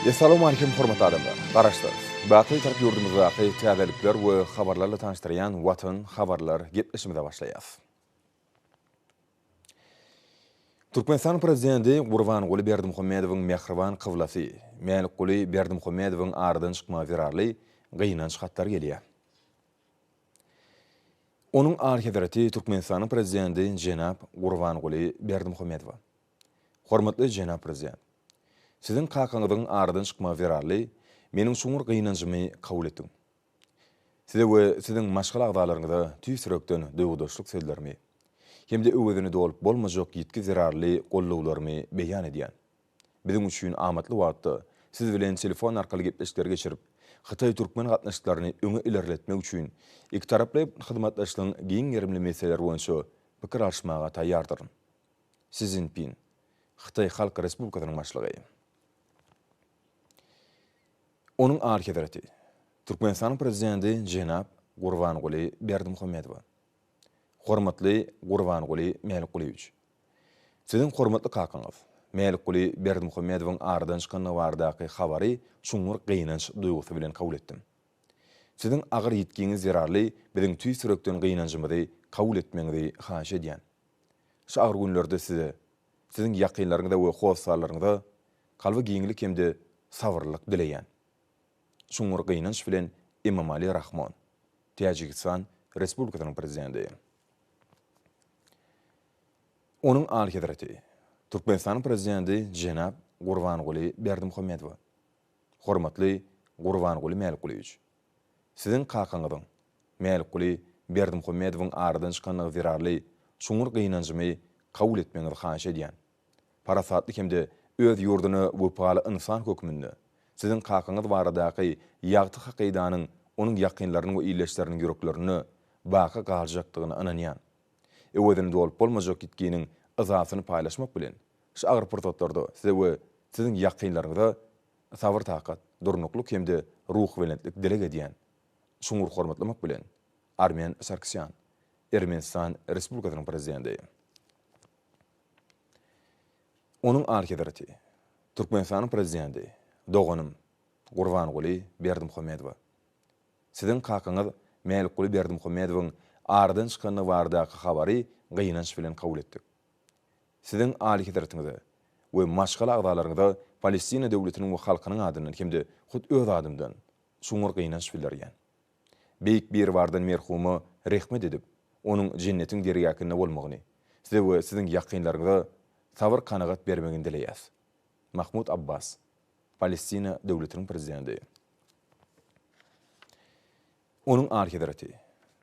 Assalamu alaikum hormatly adamlar. Garaşlar. Baqy tarap yurdumuzdaky täzelikler we habarlarla tanıştyrýan Watan habarlar gepleşmede başlaýar. Türkmenistan prezidenti Gurbanguly Berdimuhammedowyň mehriban kyblasy Melikuly Berdimuhammedowyň ardan çykma wirarly gynanç hatlar gelýär. Onuň arhedraty Türkmenistan prezidenti Jenap Gurbanguly Berdimuhammedow. Hormatly Jenap prezident. Sizin kakaňyzyň ardan çykma wirarly meniň suňur gynanjymy kabul etdiň. Sizin maşgal agdalaryňyzda tüýsürekden döwdaşlyk sözlerimi hemde öwedini dolup bolmajak ýetki zirarly gollawlarmy beýan edýän. Biziň üçin amatly wagtda siz bilen telefon arkaly gepleşikler geçirip, Hytaý türkmen gatnaşyklaryny öňe ilerletmek üçin iki taraply hyzmatdaşlygyň giň ýerimli meseleler boýunça pikir alşmaga taýýardyryn. Sizin pin Hytaý Halk Respublikasynyň başlygy. Onuň arhedraty Türkmenistan prezidenti Jenap Gurbanguly Berdimuhammedow. Hormatly Gurbanguly Melikulyewич. Sizin hormatly kakaňyz Melikuly Berdimuhammedowyň ardan çykany bardaky habary şuňur gynanç duýgusy bilen kabul etdim. Sizin agyr ýetkiňiz zirarly biziň tüýsürekden gynanjymyzy kabul etmeňizi haýyş edýän. Şu agyr günlerde sizin ýakynlaryňyzda we howsarlaryňyzda kalby giňlik hemde sabırlyk dileýän. Şuňur gynanç bilen Emomali Rahmon, Täjikistan Respublikasynyň prezidenti. Onuň arhedraty Türkmenistan prezidenti Jenap Gurbanguly Berdimuhammedow. Hormatly Gurbanguly Melikulyewich. Sizin kakaňyzyň Melikuly Berdimuhammedowyň ardan çykany wirarly şuňur gynanjymy kabul etmeňizi haýyş edýän. Parasatly hemde öz ýurduny wepaly insan hökmünde sizin kakaňyz baradaky ýagty hakydanyň onuň ýakynlarynyň we ýyleşleriniň ýüreklerini baqa galjakdygyny ananýan. Öwedini dolup bolmajak gitginiň azasyny paýlaşmak bilen şu agyr portatlarda sizin ýakynlaryňyza sabır takat, durnukluk hemde ruh welentlik deleg edýän. Şuňur hormatlamak bilen Armen Sarkisyan, Ermenistan Respublikasynyň prezidenti. Onuň arhedraty Türkmenistan prezidenti Doganım Gurbanguly Berdimuhammedow. Sizin kakaňyz Melikuly Berdimuhammedowyň ardan çykany bardaky habary gynanç bilen kabul etdik. Sizin alihidratiniňizde we maşgal agdalaryňyzda Palestina döwletiniň we halkynyň adynyň hemde hut öz adymdan şuňur gynanç bildirýän. Beýik bir bardan merhumy rahmet edip, onuň jennetiň derýakyna bolmagyny, sizin ýakynlaryňyza sabır kanagat bermegini dileýäs. Mahmud Abbas, Palestina döwletiniň prezidenti. Onuň arhedraty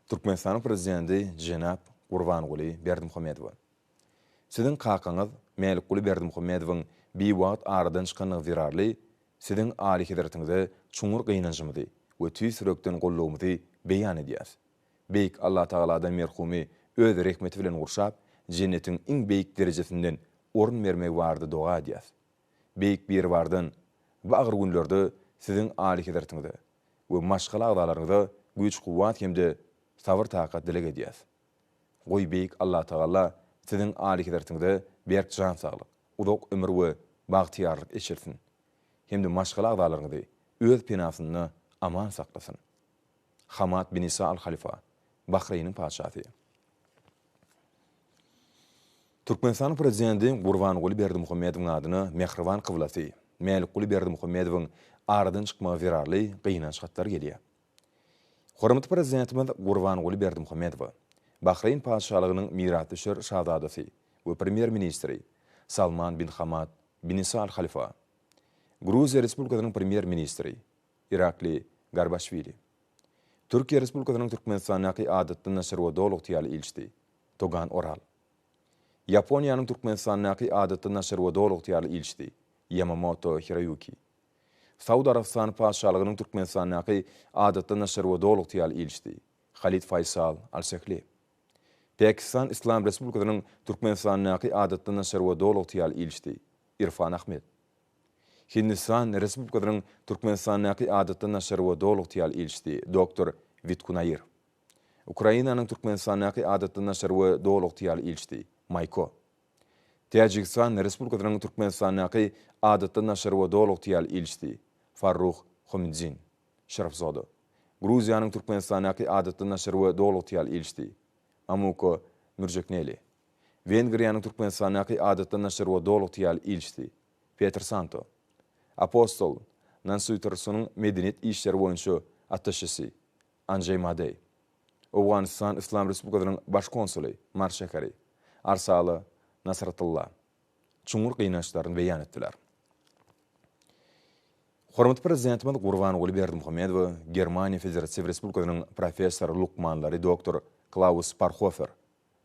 Türkmenistan prezidenti Jenap Gurbanguly Berdimuhammedow. Sizin kakaňyz Melikuly Berdimuhammedowyň bir wagt aradan çykany wirarly sizin arhedratyňyzda şuňur gynanjymy we tüýsürekden gollawmy beýan edýär. Beýik Allah Taaladan merhumy öz rahmeti bilen gurşap, jennetiň iň beýik derejesinden orun bermek bardy doga edýär. Beýik bir bardan bu agyr günlerde sizin alihidratiniňizde we maşgal agdalaryňyzda güýç guwat hemde sabır takat dileg edýär. Goý beýik Allah Taala sizin alihidratiniňizde berk jan saglyk, uzak ömür we bagtyarlyk eşersin. Hemde maşgal agdalaryňyzy öz penasyny aman saklasyn. Hamad bin Isa al-Halifa, Bahreýniň paşasy. Türkmenistan prezidenti Gurbanguly Berdimuhammedowyň adyny mehriban kyblasy Melikuly Berdimuhammedowyň aradan çykma wirarly gynanç hatlar gelýär. Hormatly prezidentimiz Gurbanguly Berdimuhammedow, Bahreýn paşalygynyň miratdyşer şahzadasy we premier ministri Salman bin Hamad bin Isa al-Halifa, Gruziya Respublikasynyň premier ministri Irakli Garbaşvili, Türkiýe Respublikasynyň Türkmenistanyň adatdan näşr we dowluk ýaly ilçisi Togan Oral, Yaponiýanyň Türkmenistanyň adatdan näşr we dowluk ýaly ilçisi Yamamoto Hiroyuki, Saudi Arabistan paşalygynyň Türkmenistanyň adatdan näşr we dowluk ýaly ilçisi Khalid Faysal al-Sekli, Pakistan İslam Respublikasynyň Türkmenistanyň adatdan näşr we dowluk ýaly ilçisi Irfan Ahmed, Hindistan Respublikasynyň Türkmenistanyň adatdan näşr we dowluk ýaly ilçisi Dr. Vitkunayr, Ukrainanyň Türkmenistanyň adatdan näşr we dowluk ýaly ilçisi Mayko, Tacikistan Respublikasynyň Türkmenistanyňky adatda naşar we dowluk tiyal ilçisi Farruh Homidzin Şerefzada. Gruziýanyň Türkmenistanyňky adatda naşar we dowluk tiyal ilçisi Amuko Nurjekneli. Vengriýanyň Türkmenistanyňky adatda naşar we dowluk tiyal ilçisi Petr Santo. Apostol Nansuitersunyň medeniýet işleri boýunça attaşesi Anjay Madey. Awganistan Islam Respublikasynyň baş konsuly Marşakary Arsaly Nasratullah çuňur gynançlaryny beýan etdiler. Hormatly prezidentimiz Gurbanuly Berdimuhammedow, Germaniýa Federasiýa Respublikasynyň professor lukmanlary Dr. Klaus Parhofer,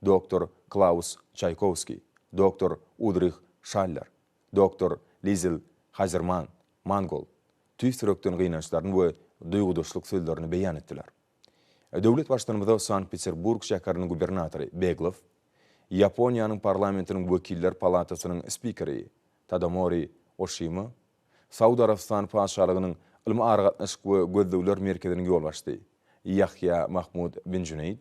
Dr. Klaus Çaykowski, Dr. Udrich Schaller, Dr. Liesel Hazerman Mangol tüýsürekden gynançlaryny we duýgudaşlyk sözlerini beýan etdiler. Döwlet başdanymyza Sankt-Peterburg şäheriniň gubernatory Beglov, Yaponiýanyň parlamentiniň wekiller palatasynyň spikeri Tadamori Oshima, Saudy Arabistan paşalygynyň ilmi aragatnaşyk we gözlewler merkeziniň ýolbaşçysy Yahya Mahmud bin Junayd,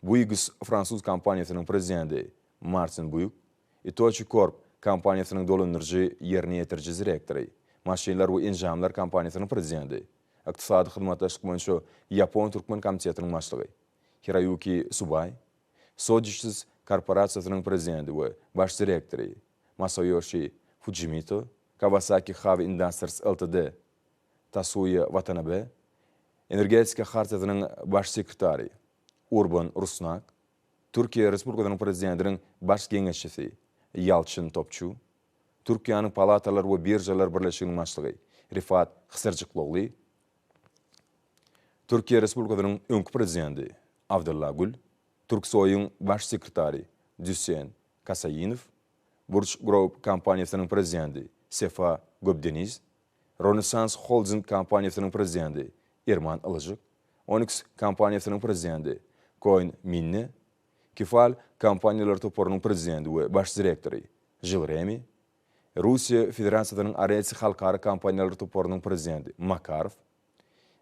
Bouygues Fransuz kompaniýasynyň prezidenti Martin Bouygues, Itochi Corp kompaniýasynyň dolanyrjy ýerine ýetirji direktory, Maşinler we Enjamlar kompaniýasynyň prezidenti, Iqtisady hyzmatdaşlyk boýunça Yapon Türkmen komitetining başlygy Hirayuki Subay, Sojishis korporasiýasynyň prezidenti we baş direktory Masayoshi Fujimoto, Kawasaki Heavy Industries Ltd, Tasuya Watanabe, Energetika hartysynyň baş sekretary Urban Rusnak, Türkiýe Respublikasynyň prezidentiniň baş geňeşçisi Yalçın Topçu, Türkiýanyň palatalar we birjalar birleşiginiň başlygy Rifat Hysyrjykly, Türkiýe Respublikasynyň öňkü prezidenti Abdullah Gül, Türksoy'un baş sekretary Düsen Kasayinov, Burç Group kompaniýasynyň prezidenti Sefa Göbdeniz, Renaissance Holding kompaniýasynyň prezidenti Erman Ilyjyk, Onyx kompaniýasynyň prezidenti Koyn Minne, Kifal kompaniýalar toporunyň prezidenti we baş direktory Jil Remy, Russiýa Federasiýasynyň Aretsy halkary kompaniýalar toporunyň prezidenti Makarov,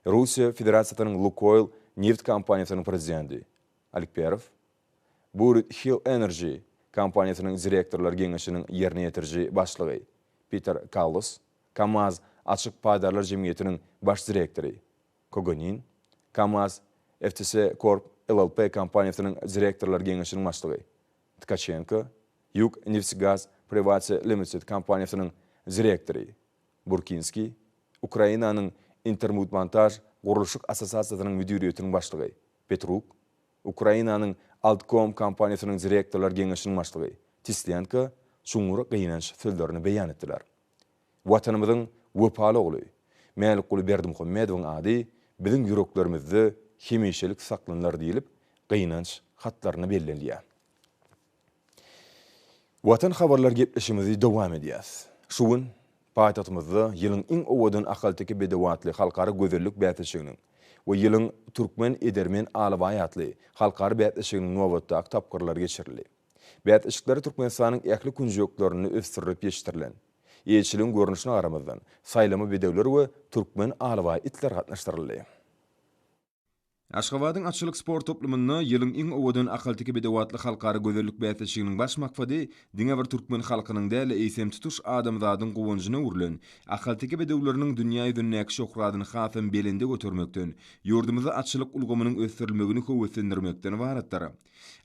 Russiýa Federasiýasynyň Lukoil neft kompaniýasynyň prezidenti Alperov, Burit Hill Energy kompaniýasynyň direktorlar geňeşiniň ýerine ýetirji başlygy Peter Kallos, Kamaz açyk paýdarlar jemgyýetiniň baş direktory Kogonin, Kamaz FTC Corp LLP kompaniýasynyň direktorlar geňeşiniň başlygy Tkachenko, Yuk Neftgaz Privatiy Limited kompaniýasynyň direktory Burkinski, Ukrainanyň Intermutmontaj Guruluşyk Assosiasiýasynyň müdiriýetiniň başlygy Petruk, Ukrainanyň Altcom kompaniýasynyň direktorlar geňeşiniň başlygy Tislenko şuňury gynanç sözlerini beýan etdiler. Watanymyzyň wepaly oly Mälik Berdimuhammedowyň ady biziň ýüreklerimizde hemişelik saklanlar diýilip gynanç hatlaryny bellenýär. Watan habarlar gepleşimizi dowam edýäs. Şuň paýtatymyzda ýylyň iň owadan ahalteki bedewatly halkary gözellik bätişiginiň we ýylyň türkmen edermen alabaýatly halkary bätişiginiň nowatda tapgyrlar geçirildi. Bätişikleri Türkmenistanyň ähli kunjuklaryny östirip ýeşdirilen. Ýeşiliň görnüşine garamazdan saýlamy bedewler we türkmen alabaý itler gatnaşdyryldy. Aşgabatyň açylyk sport toplumyny ýylyň iň owadan ahalteki bedewatly halkary gözellik bätişiginiň baş maksady diňe bir türkmen halkynyň däle eýsem tutuş adamzadyň gowunjyna urulan ahalteki bedewleriniň dünýä ýüzündäki şöhratyny hasam belinde götürmekden ýurdumyzda açylyk ulgamynyň ösdirilmegini höwetlendirmekden baratdyr.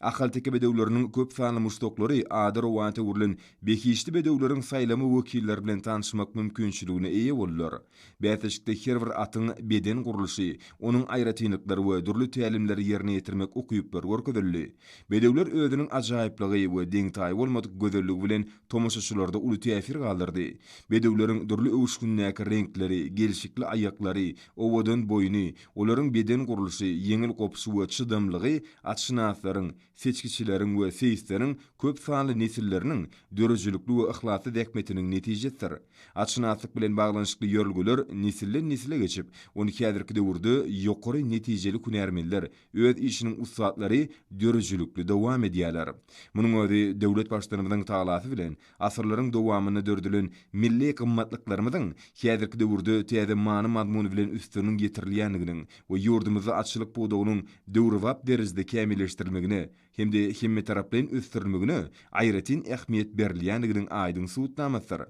Ahalteki bedewleriniň köp sanly muşdoklary adyr wata urulan bekişli bedewleriň saýlamy wekilleri bilen tanışmak mümkinçiligine eýe bollar. Bätişikde her bir atyň beden guruluşy, onuň aýratynlyklary we dürli tälimleri ýerine ýetirmek okuyup bir görkezildi. Bedewler özüniň ajaýyplygy we deňtaý bolmadyk gözelligi bilen tomoşaçylarda uly täsir galdyrdy. Bedewleriň dürli öwüşgünläki renkleri, gelşikli aýaklary, owadan boyny, olaryň beden guruluşy, yeňil gopsy we çydamlygy atşynaslaryň, seçkiçileriň we seýistleriň köp sanly nesilleriniň dörejlikli we ihlasy däkmetiniň netijesidir. Atşynaslyk bilen baglanyşykly ýörelgeler nesilden nesile geçip, ony häzirki döwürde ýokary netijeli künermiller öz işiniň ustatlary dörjülükli dowam edýärler. Munyň özi döwlet başlarymyzyň taýlasy bilen asyrlaryň dowamyny dördülen milli gymmatlyklarynyň häzirki döwürde täze many mazmuny bilen üstüniň getirilýändiginiň we ýurdumyzda açlyk buwdagynyň döwrwap derizde kämilleşdirilmegine hemde hemme tarapdan üstürilmegine aýratyn ähmiýet berilýändiginiň aýdyň suwutnamasy.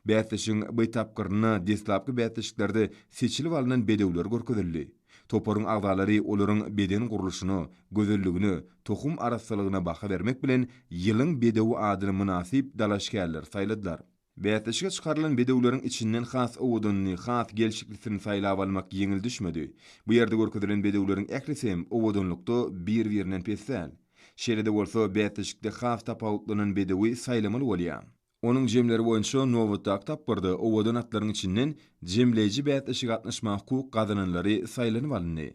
Bätleşiň bu tapgyryna deslapky bätleşiklerde seçilip alynan bedewler görkezildi. Toparyň agdalary olaryň beden guruluşyny, gözelligini, tohum araslygyna baha bermek bilen ýylyň bedewi adyny münasip dalaşkärler saýladylar. Bätleşige çykarylan bedewleriň içinden has owadyny, has gelşiklisini saýlap almak ýeňil düşmedi. Bu ýerde görkezilen bedewleriň ählisem owadynlykda bir-birinen pessäl. Şeýle-de bolsa bätleşikde has tapawutlanan bedewi saýlamaly bolýar. Onun jemleri boýunça Novotak tapgyrdy. Owadan atlaryň içinden jemleji bätleşik atnaşmak hukuk gazananlary saýlanyp alyndy.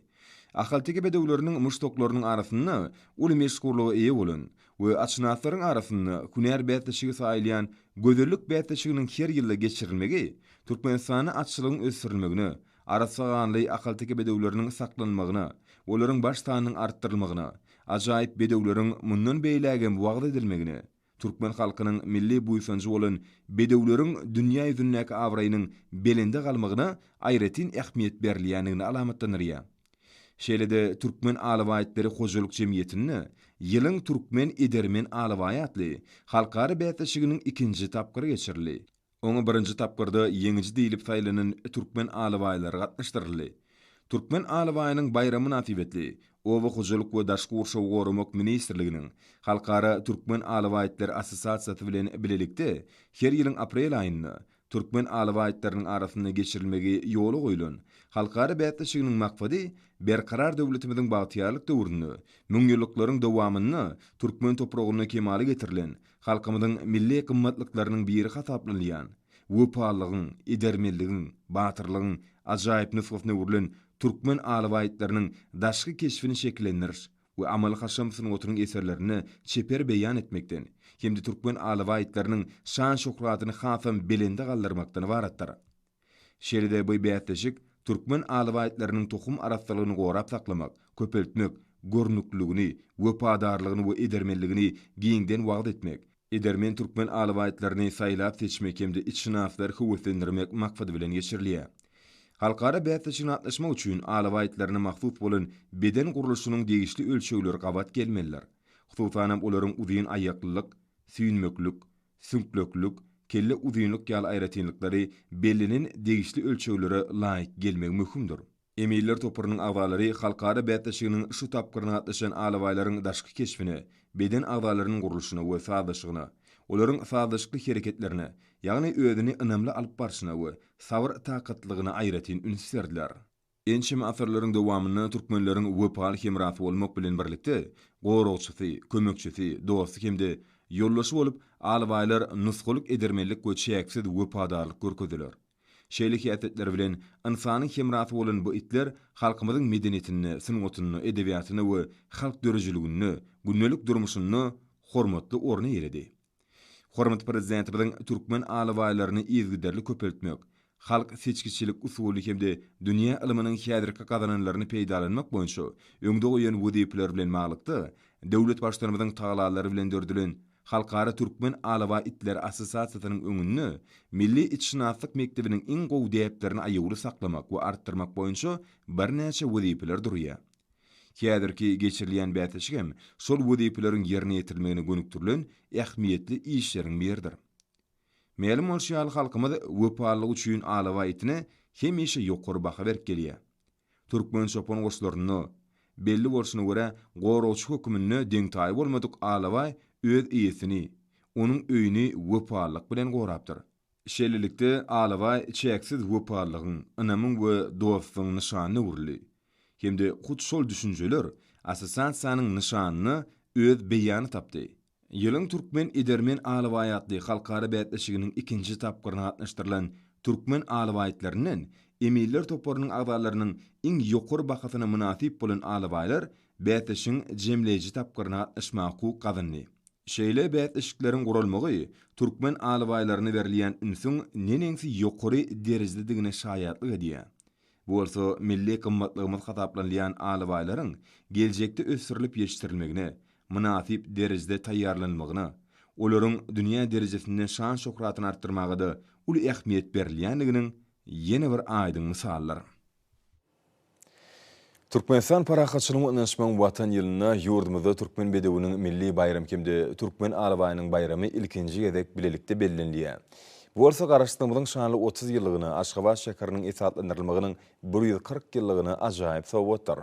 Ahalteki bedewleriniň muştoklarynyň arasynda uly meşgullygy eýe bolan we açnaslaryň arasynda küner bätleşigi saýlayan gözellik bätleşiginiň her ýylda geçirilmegi Türkmenistany açlygyň ösürilmegine, arasaganly ahalteki bedewleriniň saklanmagyna, olaryň baş sanynyň artdyrylmagyna, ajaýyp bedewleriň mundan beýlägen wagt edilmegine, Türkmen halkynyň milli buýsanjy bolan bedewleriň dünýä ýüzündäki awraýynyň belinde galmagyna aýratyn ähmiýet berilýändigini alamatlanýar. Şeýle-de Türkmen alawaýetleri hojalyk jemgyýetini ýylyň Türkmen edermen alawaýatly halkary bätleşiginiň ikinji tapgyry geçirildi. Oňa birinji tapgyrda ýeňiji diýilip saýlanan Türkmen alawaýlary gatnaşdyryldy. Türkmen alawaýynyň bayramy natibetli Owa hojalyk we daşky urşaw gorumak ministrliginiň Halkara Türkmen alawaýetleri assosiasiýasy bilen bilelikde her ýylyň aprel aýynda Türkmen alawaýetleriniň arasynda geçirilmegi ýoly goýulan halkara bätleşiginiň maksady berkarar döwletimiziň bagtýarlyk döwrüni, müňýyllyklaryň dowamyny Türkmen topragyna kemali getirilen halkymyzyň milli gymmatlyklarynyň biri hasaplanýan, wepalygyň, edermelligiň, batyrlygyň ajaýyp nüfusna urulan Türkmen alawaýetleriniň daşky keşfini şekillendiriş we Amal Haşamsyň oturyň eserlerini çeper beýan etmekden, hemde Türkmen alawaýetleriniň şan şöhratyny hasam belinde galdyrmakdan ibaratdyr. Şeýle-de bu bätleşik Türkmen alawaýetleriniň tohum araslygyny gorap saklamak, köpeltmek, görnükligini, wepadarlygyny we edermelligini giňden wagt etmek, edermen Türkmen alawaýetlerini saýlap seçmek hemde içnaflar howetlendirmek maksady bilen geçirilýär. Halkara bätleşigini atlaşmak üçin alawaýetlerine mahsus bolan beden guruluşynyň degişli ölçegleri gabat gelmeliler. Hususan olaryň uzyn aýaklylyk, süýnmeklik, sünkleklik, kelle uzynlyk ýaly aýratynlyklary bellinin degişli ölçegleri laýyk gelmek möhümdir. Emiller toparynyň agdalary halkara bätleşiginiň şu tapgyryna atlaşan alawaýlaryň daşky keşfini, beden agdalarynyň guruluşyna we sadaşygyna, olaryň sadaşyk hereketlerine, ýagny özüni ynamly alyp barşyna we sabr takatlygyna aýratyn ünsizlerdiler. Ençime asyrlaryň dowamyny türkmenleriň wepal hemraty bolmak bilen birlikde goragçysy, kömekçisi, dosty hemde ýollaşy bolup alawaýlar nusgulyk edermellik we çäksiz wepadarlyk görkezdiler. Şeýle häsiýetler bilen insanyň hemraty bolan bu itler halkymyzyň medeniýetini, syngatyny, edebiýatyny we halk dörjüligini, günnelik durmuşyny hormatly orna ýeredi. Hormat prezidentimiň Türkmen alawaýlaryny izgiderli köpeltmek, halk seçkiçilik usuly hemde dünýä ilminiň häzirki gazananlaryny peýdalanmak boýunça öňde goýan wezipler bilen maglykdy, döwlet başlarymyzyň taýlalary bilen dördülen Halkara Türkmen alawaýetleri assosiasiýasynyň öňünde milli içnaflyk mektebiniň iň gowy däplerini aýaguly saklamak we artdyrmak boýunça bir näçe wezipler durýar. Häzirki geçirilýän bätleşigem şol wezipeleriň ýerine ýetirilmegine gönükdirilen ähmiýetli işleriň biridir. Melim bolşýaly halkymyz wepalyk üçin alawaýetine hemişe ýokary baha berip gelýär. Türkmen çopon goşlaryny belli bolşyna görä goragçy hökümine deňtaý bolmadyk alawaý öz iýesini, onuň öýüni wepalyk bilen gorapdyr. Şeýlelikde alawaý çäksiz wepalygyň, ynamyň we dostuň nişany urly. Hemde hut şol düşünjeler assosiasiýanyň nişanyny öz beýany tapdy. Ýylyň Türkmen edermen alawaýatly halkara bätleşiginiň ikinji tapgyryna gatnaşdyrylan Türkmen alawaýetlerinden emiller toparynyň agdalarynyň iň ýokary bahasyna münasip bolan alawaýlar bätleşiň jemleji tapgyryna gatnaşmak hukuk gazandy. Şeýle bätleşikleriň gurulmagy Türkmen alawaýlaryna berilýän ünsüň nenensi ýokary derejede digine şaýatlyk edýär. Bolsa milli kymmatlygymyz hataplanýan alybaýlaryň geljekde ösürilip ýeşdirilmegine, münasip derejede taýýarlanmagyna, olaryň dünýä derejesinde şan şöhratyny artdyrmagyda uly ähmiýet berilýändiginiň ýene bir aýdyň misallary. Türkmenistan parahatçylygyny öňçmen watan ýylyna ýurdumyzda türkmen bedewiniň milli bayramy kimde türkmen alybaýynyň bayramy ilkinji gezek bilelikde bellenilýär. Bu bolsa garaşdyrmamyzyň şanly 30 ýyllygyny Aşgabat şäheriniň esatlandyrylygynyň 140 ýyllygyny ajaýyp sowgatdyr.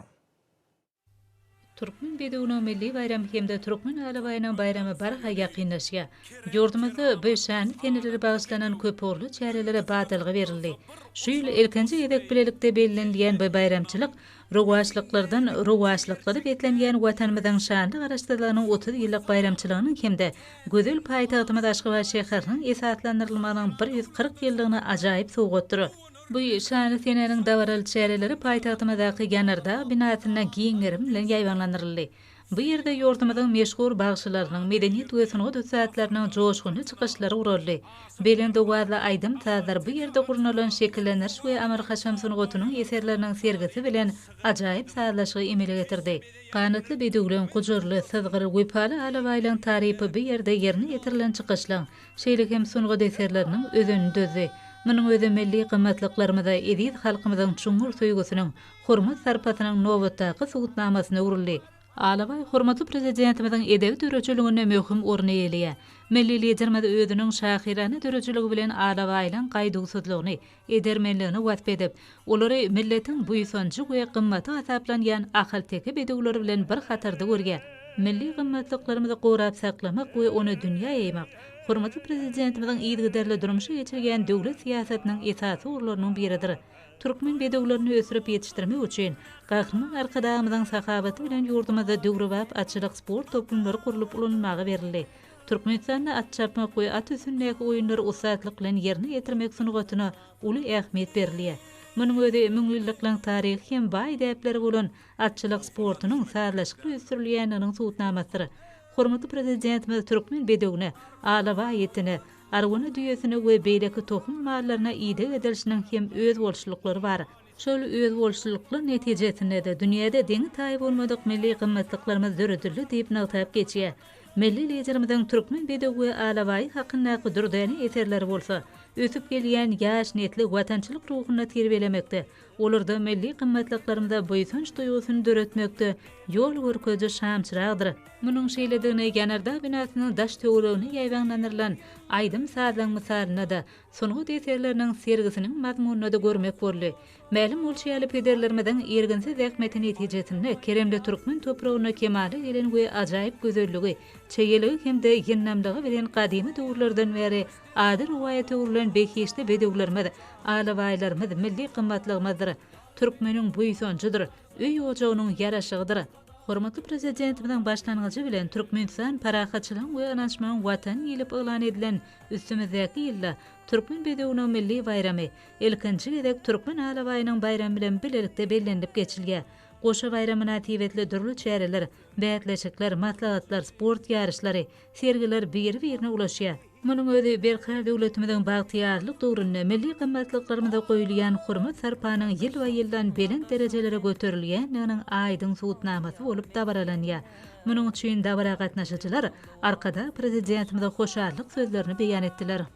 Türkmen bedewiniň milli bayramy hemde türkmen alybaýynyň bayramy barha ýakynlaşýar. Ýurdumyzda bu şany teneleri bagyşlanan köpürli çärelere badalgy berildi. Şu ýyl ilkinji gezek bilelikde bellenilýän bu bayramçylyk rowaçlyklardan rowaçlyklara betlenýän watanymyzyň şanly garaşdyrlygynyň 30 ýyllyk bayramçylygynyň hemde gözel paýtagtymyz Aşgabat şäheriniň esatlandyrylmagynyň 140 ýyllygyny ajaýyp sowgatdyr. Bu şanly teneriň dawaraly çäreleri paýtagtymyzdaky Ýanarda binasyna giňlerim bilen ýaýwanlandyryldy. Bu ýerde ýurdumyzyň meşhur bagşylarynyň medeniýet we sunugy düzätleriniň joşguny çykyşlary uruldy. Belende wada aýdym tazar bu ýerde gurnulan şekilleniş we Amerika şamsunyň eserleriniň sergisi bilen ajaýyp saýlaşygy emele getirdi. Kanatly bedewleň gujurly, sızgyr, wepaly alybaýlyň tarypy bu ýerde ýerine getirilen çykyşlaň şeýle hem sunugy eserleriniň özüni dözi. Munyň özi milli gymmatlyklarymy edip halkymyzyň çuňur söýgüsiniň, hormat sarpatynyň nowatdaky sugutnamasyna urildi. Alabay hormatly prezidentimiziň edebi döreçiligine möhüm orny eýelýär. Milli liderimiz özüniň şahirany döreçiligi bilen Alabaylaň gaýdygysızlygyny, edermenligini wasp edip, olary milletiň buýsanjy we gymmaty hasaplanýan ahal teki bedewleri bilen bir hatarda görýär. Milli gymmatlyklarymy gorap saklamak we ony dünýä ýaymak, hormatly prezidentimiziň ýygyderli durmuşy geçirgen döwlet siýasatiniň esasy urlarynyň biridir. Türkmen bedewlerini ösürip ýetişdirmek üçin gahrman arkadamyzyň sahabaty bilen ýurdumyzda döwrewap atçylyk sport toplumlary gurulyp ulanmagy berildi. Türkmenistanda at çapmak we at üstündäki oýunlary usatlyk bilen ýerine ýetirmek sunugatyna uly ähmiýet berilýär. Munyň özi müňillikliň taryhy hem baý däpleri bolan atçylyk sportunyň sarlaşyk ösürilýäniniň suwutnamasydyr. Hormatly prezidentimiz türkmen bedewine alabaýetini, arwany düýesini we beýleki tohum mallaryna ýygy edilişiniň hem öz bolşulyklary bar. Şol öz bolşulyklar netijesinde de dünýäde deňi taýy bolmadyk milli gymmatlyklarymy döredildi diýip nagtaýyp geçýär. Milli liderimiziň türkmen bedewi alabaý hakyndaky dürdäni eserleri bolsa, ösüp gelýän ýaş netli watançylyk ruhuny terbiýelemekde, olarda milli gymmatlyklaryna boýsunç duýgusyny döretmekde ýol görkeji şamçyragdyr. Munyň şeýledigine Ýanarda binasynyň daş töweregine ýaýwanlandyrylan aýdym saýlaň misalyna da sunugy eserleriniň sergisiniň mazmunyny da görmek boldy. Mälim bolşýaly pederlerimiziň erginsiz ähmetini netijesinde keremde türkmen topragyna kemali gelen we ajaýyp gözelligi, çeýeligi hemde ýennamlygy bilen gadymy döwürlerden beri ady riwayaty urulan beýişde bedewlerimiz, alabaýlarymyz milli gymmatlygymyzdyr. Türkmeniň buýsanjydyr, öý ojagynyň ýaraşygydyr. Hormatly prezidentimiziň başlangyjy bilen Türkmenistan parahatçylygyň we anançmaň watan ýylap elan edilen üstümizdäki ýylda türkmen bedewiniň milli bayramy ilkinji gezek türkmen alabaýynyň bayramy bilen bilelikde bellenip geçilýär. Goşa bayramyna tiwetli dürli çäreler, bätleşikler, matlagatlar, sport ýarışlary, sergiler bir-birine ulaşýar. Munyň özi berka döwletimiziň bagtyarlyk döwründe milli gymmatlyklaryna goýulýan hormat sarpanyň ýyl we ýyldan belin derejelere göterilýäniň aýdyň suwutnamasy bolup dabaralanýar. Munyň üçin dabara gatnaşyjylar arkada prezidentimize hoşarlyk sözlerini beýan etdiler.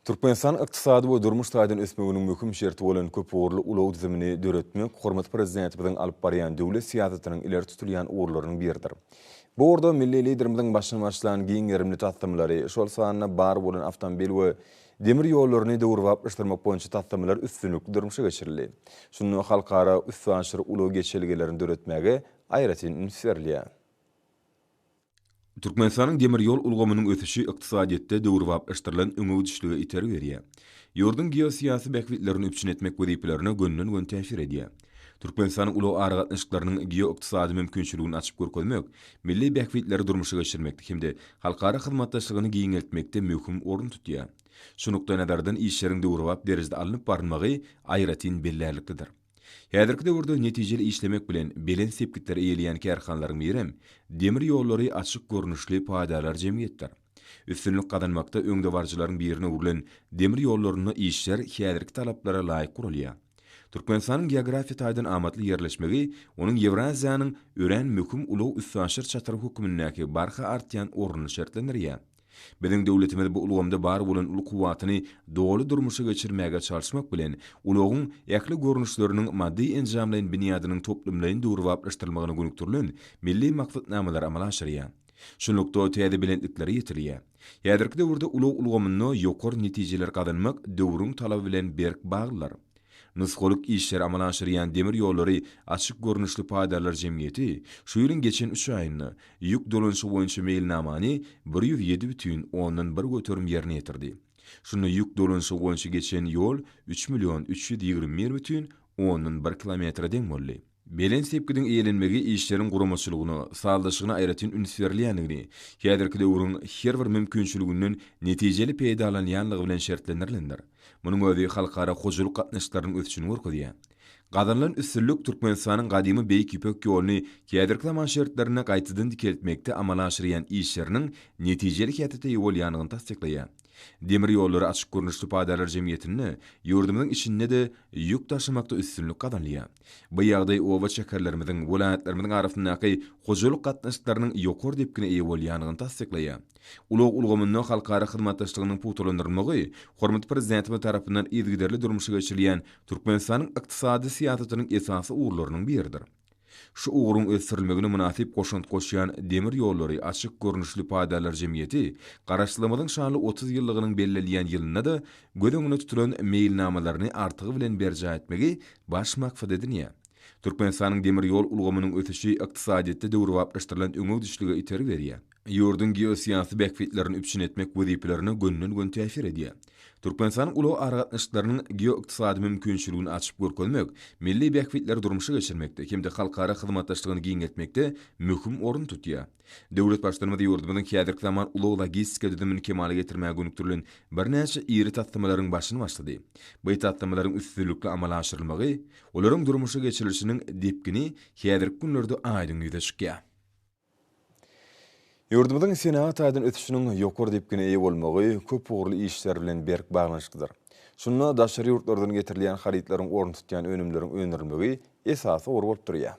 Türkmenistan ykdysady we durmuş taýdan ösmeginiň möhüm şerti bolan köp uğurlu ulaw düzümini döretmek hormat prezidentimiziň alyp barýan döwlet siýasatynyň ileri tutulýan uğurlarynyň biridir. Bu orada milli liderimiziň başyna başlanan giňerimli tatdamlary, şol sanyna bar bolan awtomobil we demir ýollaryny döwrüp iştirmek boýunça tatdamlar üstünlükli durmuşa geçirildi. Şunu halkara üstünçyr ulaw geçelgelerini döretmäge aýratyn berilýär. Türkmenistanyň demir ýol ulgamynyň ötüşi ykdysadyetde döwrüp iştirilen öňe düşlüge iter berýär. Ýurdun geosiýasy bäkbitlerini üpçün etmek wezipelerini gönnün täşir edýär. Türkmenistanyň ulaw aragatnaşyklarynyň geoiqtisady mümkinçiligini açyp görkezmek, milli bäkbitleri durmuşa geçirmekde hemde halkara hyzmatdaşlygyny giňeltmekde möhüm orun tutýar. Şunukda nadardan işleriň döwrüp derejede alınıp barmagy aýratyn bellerlikdir. Häzirki döwürde netijeli işlemek bilen belen sepkitleri eýelýän kärhanlaryň birem demir ýollary açyk görnüşli paýdalar jemgyýetdir. Üstünlük kazanmakda öňde barjylaryň birine urulan demir ýollaryny işler häzirki talaplara laýyk gurulýar. Türkmenistanyň geografiýa taýdan amatly ýerleşmegi onuň Ewraziýanyň ören möhüm uluw üssaşyr çatary hökümindäki barha artýan ornuny şertlendirýär. Biziň döwletimiz bu ulgamda bar bolan ulu kuwatyny dogly durmuşa geçirmäge çalışmak bilen ulugyň ýakly görnüşlerini maddi enjamlaryň binýadynyň toplumlaryň durwaplaşdyrylmagyny gönükdirilen milli maksatnamalar amala aşyrýar. Şunlukda täze bilendikleri ýetirýär. Ýa-da döwürde uluw ulgamyny ýokary netijeler gazanmak döwrüň talaby bilen berk baglylar. Nusgolyk işler amala aşyrýan demir ýollary açyk görnüşli paýdarlar jemgyýeti şu ýylyň geçen 3 aýyny ýük dolanşy boýunça meýilnamany 107,1 götürüm ýerine ýetirdi. Şunu ýük dolanşy boýunça geçen ýol 3.321,1 kilometre deň boldy. Belen sepkidiň eýlenmegi işleriň guramaçylygyny, saldaşygyny aýratyn ünsürliýänligini, häzirki döwrüň her bir mümkinçiliginiň netijeli peýdalanýanlygy bilen şertlenirilendir. Munyň özi halkara hojulyk gatnaşyklarynyň ösüşini görkezýär. Gazanlan üstünlük Türkmenistanyň gadymy beýik ipek ýoluny häzirki zaman şertlerine gaýtadan dikeltmekde amala aşyrýan işleriniň netijeli häýatda ýolýanyny tasdikleýär. Demir ýollary açyk görnüşli paýdarlar jemgyýetini ýurdumyň içinde de ýük taşymakda üstünlük gazanýar. Bu ýagdaý owa şäherlerimiziň, welaýatlarymyzyň arasyndaky hojulyk gatnaşyklarynyň ýokary depkine eýe bolýanyny tasdikleýär. Uluw ulgamyny halkara hyzmatdaşlygynyň putulandyrmagy, hormatly prezidentimiz tarapyndan izgiderli durmuşa geçirilýän Türkmenistanyň ykdysady syýasatynyň esasy uğurlarynyň biridir. Şu uğurun ösürilmegine münasip goşunt goşýan demir ýollary açyk görnüşli paýdarlar jemgyýeti garaşdyrmanyň şanly 30 ýyllygynyň bellelenýän ýylynda da göz öňüne tutulan meýilnamalaryny artygy bilen berja etmegi baş maksat edinýär. Türkmenistanyň demir ýol ulgamynyň ötüşi ykdysadyýetde döwrwaplaşdyrylan öňe düşlüge iter berýär. Ýurdun geosiýasy bekfitlerini üpçün etmek wezipelerini gönnün täsir edýär. Türkmenistanyň uluw aragatnaşyklarynyň geoiqtisady mümkinçiligini açyp görkezmek, milli bekfitleri durmuşa geçirmekde, hemde halkara hyzmatdaşlygyny giňetmekde möhüm orun tutýar. Döwlet başlary ýurdumyň häzirki zaman uluw logistika düzümini kemale getirmäge gönükdirilen birnäçe iri tatlamaryň başyny başlady. Bu tatlamalaryň üstünlükli amala aşyrylmagy, olaryň durmuşa geçirilişiniň depkini häzirki günlerde aýdyň ýüze çykýar. Ýurdumyzyň senat aýdan ötüşiniň ýokary depkine eýe bolmagy köp ugurly işler bilen berk baglanşykydyr. Şunda daşary ýurtlardan getirilýän haritlaryň orun tutýan önümleriň öňürilmegi esasy ugry bolup durýar.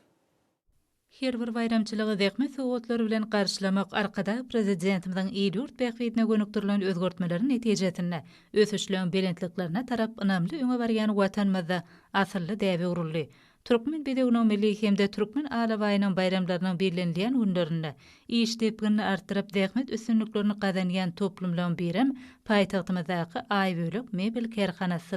Her bir bayramçylygy däkme sowatlary bilen garşylamak arkada prezidentimiziň ýurt bähwitine gönükdirilen özgertmelerin netijesinde ösüşleň belentliklerine tarap ynamly öňe barýan watanmazda asylly däbi uruldy. Türkmen bedewiniň milli hemde Türkmen alabaýynyň bayramlarynyň bellenilýän günlerinde iş depgini artyryp dähmet üstünlüklerini gazanýan toplumlaryň birim paýtagtymyzdaky Aýbölek mebel kerhanasy.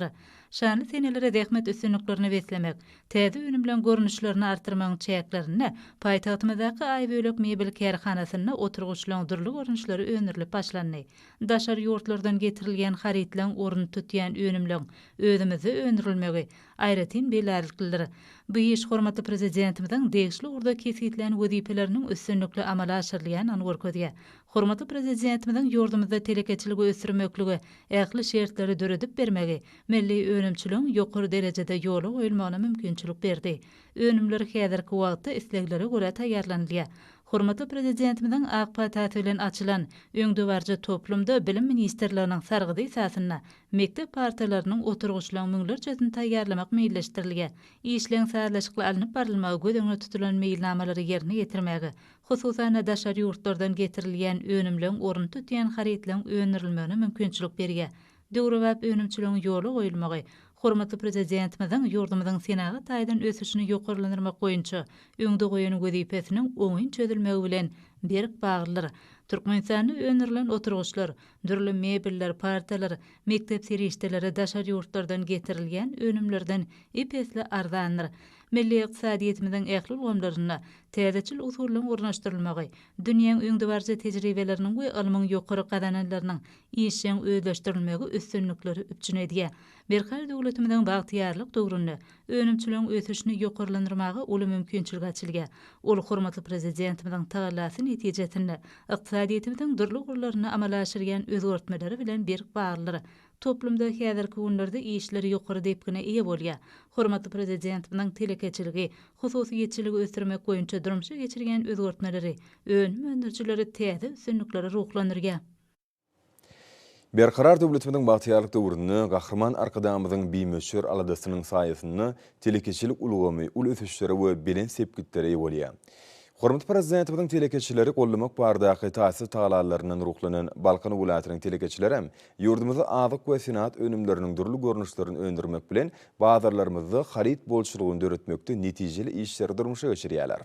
Şanly senelere dähmet üstünlüklerini beslemek, täze önümlen görnüşlerini artyrmagyň çäklerini paýtagtymyzdaky Aýbölek mebel kerhanasyna oturguçlaryň durly görnüşleri öňürilip başlandy. Daşar ýurtlardan getirilýän haritlaryň orun tutýan önümlen özümizi öňürilmegi aýratyn belälikleri. Bu iş hormatly prezidentimiziň degişli urda kesitlen wezipeleriniň üstünlükli amala aşyrylýan any görkezýär. Hormatly prezidentimiziň ýurdumyzda telekeçiligi ösürmekligi, ähli şertleri döredip bermegi, milli önümçiligiň ýokary derejede ýola goýulmagyna mümkinçilik berdi. Önümler häzirki wagtda isleglere görä taýýarlanylýar. Hormatly prezidentimiziň AK bilen açylan öňde barja toplumda bilim ministerleriniň sargydy esasyna mektep partiýalarynyň oturguçlaryň müňlerçesini taýýarlamak meýilleşdirilýär. İşleň sağlaşykly alınıp barylmagy göz öňüne tutulan meýilnamalary ýerine ýetirmäge, hususan daşary ýurtlardan getirilýän önümleň orun tutýan haritlaryň öňürilmegine mümkinçilik berýär. Döwrewap önümçiligiň ýoly goýulmagy, hormatly prezidentimiziň ýurdumyzyň senaty taýdan ösüşini ýokarlandyrmak boýunça öňde goýan wezipesiniň oňyn çözülmegi bilen berk baglylar. Türkmenistanyň öňürilen oturguçlar, dürli mebeller, partiýalar, mektep serişdeleri daşary ýurtlardan getirilýän önümlerden epesli arzandyr. Milli ykdysadyýetimiziň ähli ulgamlaryna täzeçil usullaryň ornaşdyrylmagy, dünýäň öňde barja tejribeleriniň we ilmiň ýokary gazananlarynyň işleň özleşdirilmegi üstünlükleri üpçün edýär. Berhal döwletimiziň bagtyarlyk döwründe önümçiligiň ösüşini ýokarlandyrmagy uly mümkinçilik açylýar. Ol hormatly prezidentimiziň taýlasy netijesinde ykdysadyýetimiziň durly gurlaryny amala aşyrýan özgertmeleri bilen berk baglylar. Toplumda häzirki günlerde işleri ýokary depkine eýe bolýar. Hormatly prezidentimiziň telekeçiligi, hususiýetçiligi ösürmek boýunça durmuşa geçirgen özgertmeleri, önüm öndürçileri täze üstünlükleri ruhlandyrýar. Berkarar dövletimiň bagtýarlyk döwründe gahrman arkadamyzyň bimeşhur aladasynyň saýasyny telekeçilik ulgamy, ul ösüşleri we bilen sepkitleri bolýar. Hormat prezidentimiň telekeçileri gollamak bardaky taýsy taýlalaryndan ruhlanan Balkan welaýatynyň telekeçileri hem ýurdumyzda azyk we senat önümleriniň durly görnüşlerini öndürmek bilen bazarlarymyzda harit bolşulugyny döretmekde netijeli işler durmuşa geçirýärler.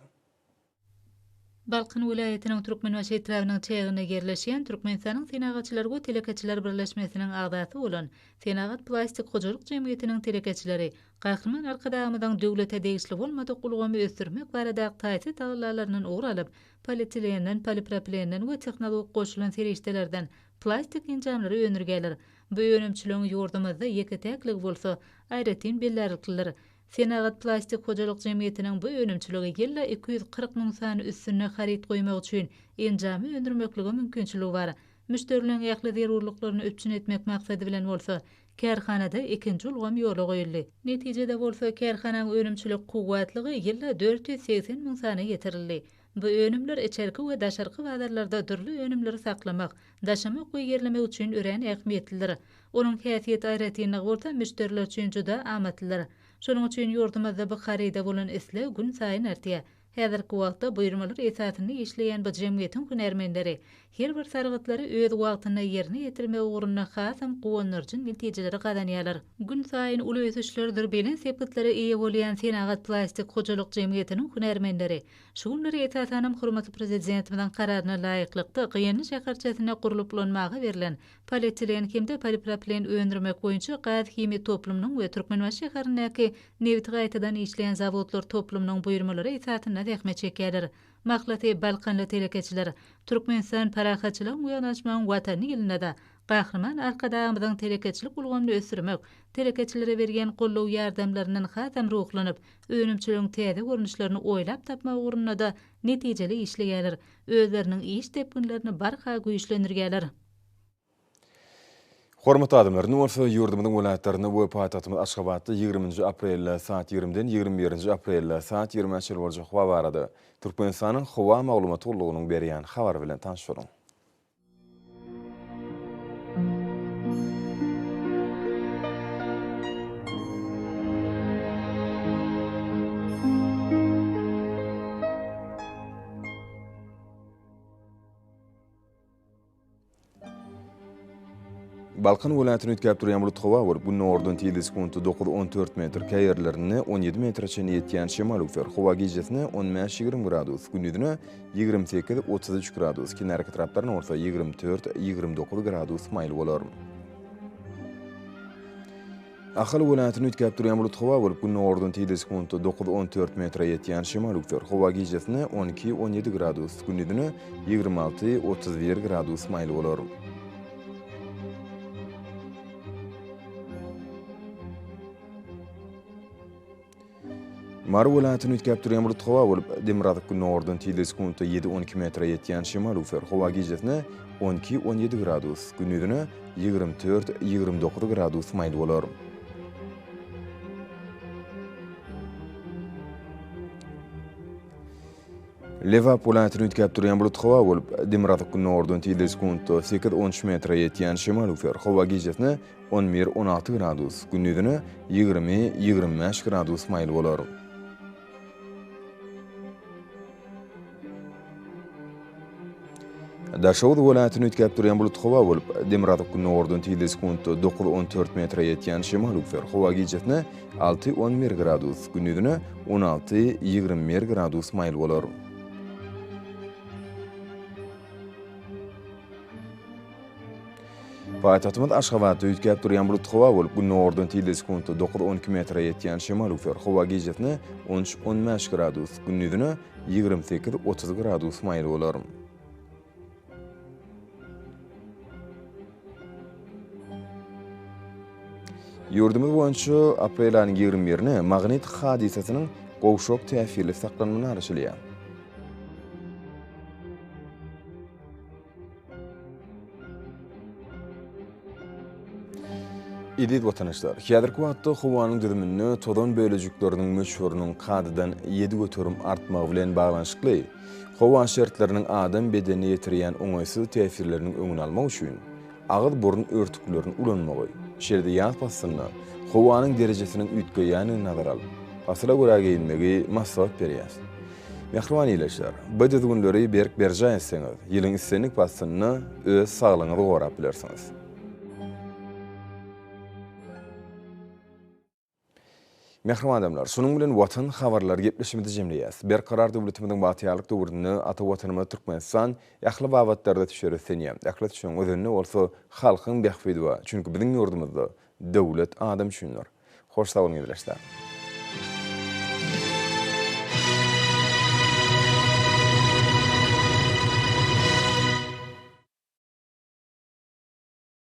Balkan welaýatynyň Türkmenbaşy etrawynyň çegine yerleşýän Türkmenistanyň Senagaçylar we Telekeçiler Birleşmesiniň agdaty bolan Senagat Plastik Hojalyk Jemgyýetiniň telekeçileri gahrman arkadamydan döwlete degişli bolmady gulgamy ösdürmek baradaky taýsy taýlalaryndan uğralyp polietilenden, polipropilenden we texnologik goşulan serişdelerden plastik injamlary önürgeler. Bu önümçiligiň ýurdumyzda ýeketeklik bolsa, aýratyn bellerlikler. Senagat Plastik Hojalyk Jemgyýetiniň bu önümçiligi ýylda 240 000 sany üstüne harit goýmak üçin enjamy öndürmekligi mümkinçiligi bar. Müşterilerin ýakly zerurlyklaryny öpçün etmek maksady bilen bolsa, kärhanada ikinji ulgam ýola goýuldy. Netijede bolsa, kärhanaň önümçilik kuwwatligi ýylda 480 000 sany ýetirildi. Bu önümler içerki we daşarky bazarlarda dürli önümleri saklamak, daşamak we ýerlemek üçin ören ähmiýetlidir. Onuň häsiýeti aýratynlygy bolsa, müşteriler üçin juda amatlydyr. Şonuň üçin ýurdumyzda bu harida bolan isle gün saýyn artýar. Häzirki wagtda buyurmalar esatyny işleýän bu jemgyýetiň hünärmenleri her bir sargytlary öz wagtyna ýerine ýetirmek ugruna hasam gowanlarjy netijeleri gazanýarlar. Gün saýyn uly ösüşlerdir bilen sepetleri eýe bolýan Senagat Plastik Hojalyk Jemgyýetiniň hünärmenleri şunlary esasanam hormatly prezidentimiň kararyna laýyklykda Gyýany şäherçesine gurulyp bolanmagy berilen polietilen hemde polipropilen öndürmek boýunça gaz himi toplumynyň we Türkmenbaşy şäherindäki newit gaýtadan işleýän zawodlar toplumynyň buyurmalary esatyna tähme çekerler. Maklaty Balkanly telekeçiler Türkmenistan parahaçylyk uýanaşmagyň watany ýylynda gahrman arkadamyzyň telekeçilik ulgamyny ösdürmek, telekeçilere bergen gollaw ýardamlarynyň hasam ruhlanyp, önümçiligiň täze görnüşlerini oýlap tapmak ugruna da netijeli işleýärler, özleriniň iş tepkinlerini barha güýçlendirýärler. Hormatly adamlar, Nursa ýurdumyň welaýatlaryny we paýtagtymyz Aşgabatda 20 aprel saat 20-den 21 aprel saat 20-nji boljak hawa barady. Türkmenistanyň hawa maglumaty ulgunyň berýän habar bilen tanışyryň. Balkan welaýatyny ütkäp durýan bulut hawa bolup, bu nordun tili sekundy 9-14 metr, käýerlerini 17 metrçe ýetýän şemal üfer. Hawa gijesini 15-20 gradus, gündüzüne 28-33 gradus, kinärki taraplaryna bolsa 24-29 gradus maýl bolar. Ahal welaýatyny ütkäp durýan bulut hawa bolup, bu nordun tili sekundy 9-14 metr ýetýän şemal üfer. Hawa gijesini 12-17 gradus, gündüzüne 26-31 gradus maýl bolar. Mar welaýatyny ütkäp durýan bulut hawa bolup, Demirazyk nordun tili sekundy 7-12 metr ýetýän şemal üfer. Hawa gijesini 12-17 gradus, gündüzüne 24-29 gradus maýl bolar. Lewap welaýatyny ütkäp durýan bulut hawa bolup, Demirazyk nordun tili sekundy 8-13 metr ýetýän şemal üfer. Hawa gijesini 11-16 gradus, gündüzüne 20-25 gradus maýl bolar. Daşawd welaýatyny ütkäp durýan bulut hawa bolup, Demirazyk nordun tili sekundy 9-14 metr ýetýän şemal üfer. Hawa gijesini 6-11 gradus, gündüzüne 16-21 gradus maýl bolar. Paýtagtymyz Aşgabatda ütkäp durýan bulut hawa bolup, bu nordun tili sekundy 9-12 metr ýetýän şemal üfer. Hawa gijesini 13-15 gradus, gündüzüne 28-30 gradus maýl bolar. Ýurdumyz boýunça aprel aýynyň 21-ni magnit hadisesiniň gowşok täsirli saklanmagyny arşylýar. Edit watanyşlar, häzirki wagtda howanyň düzümini tozan bölejikleriniň möçhürinyň kadydan 7 götürüm artmagy bilen baglanşykly, howa şertleriniň adam bedeni ýetirýän oňaýsyz täsirleriniň öňüni almak üçin ağız burun örtüklerini ulanmagy, şerde ýaz passyna, howanyň derejesiniň ütgeýäni nazar alyp, asyla görä geyinmegi maslahat berýär. Mehriban ýyleşler, bu düzgünleri berk berjä etseňiz, ýylyň islenlik passyny öz saglygyňyzy gorap bilersiňiz. Mehriban adamlar, şunun bilen watan habarlar gepleşmedi jemleýäs. Berkarar döwletimiziň batýarlyk döwründe ata watanymyza Türkmenistan ýakly babatlarda tüşeretsenýär. Ýakly tüşen özüne bolsa halkyň behbudi bar. Çünki biziň ýurdumyzda döwlet adam düşünýär. Hoş sag bolun ýerleşler.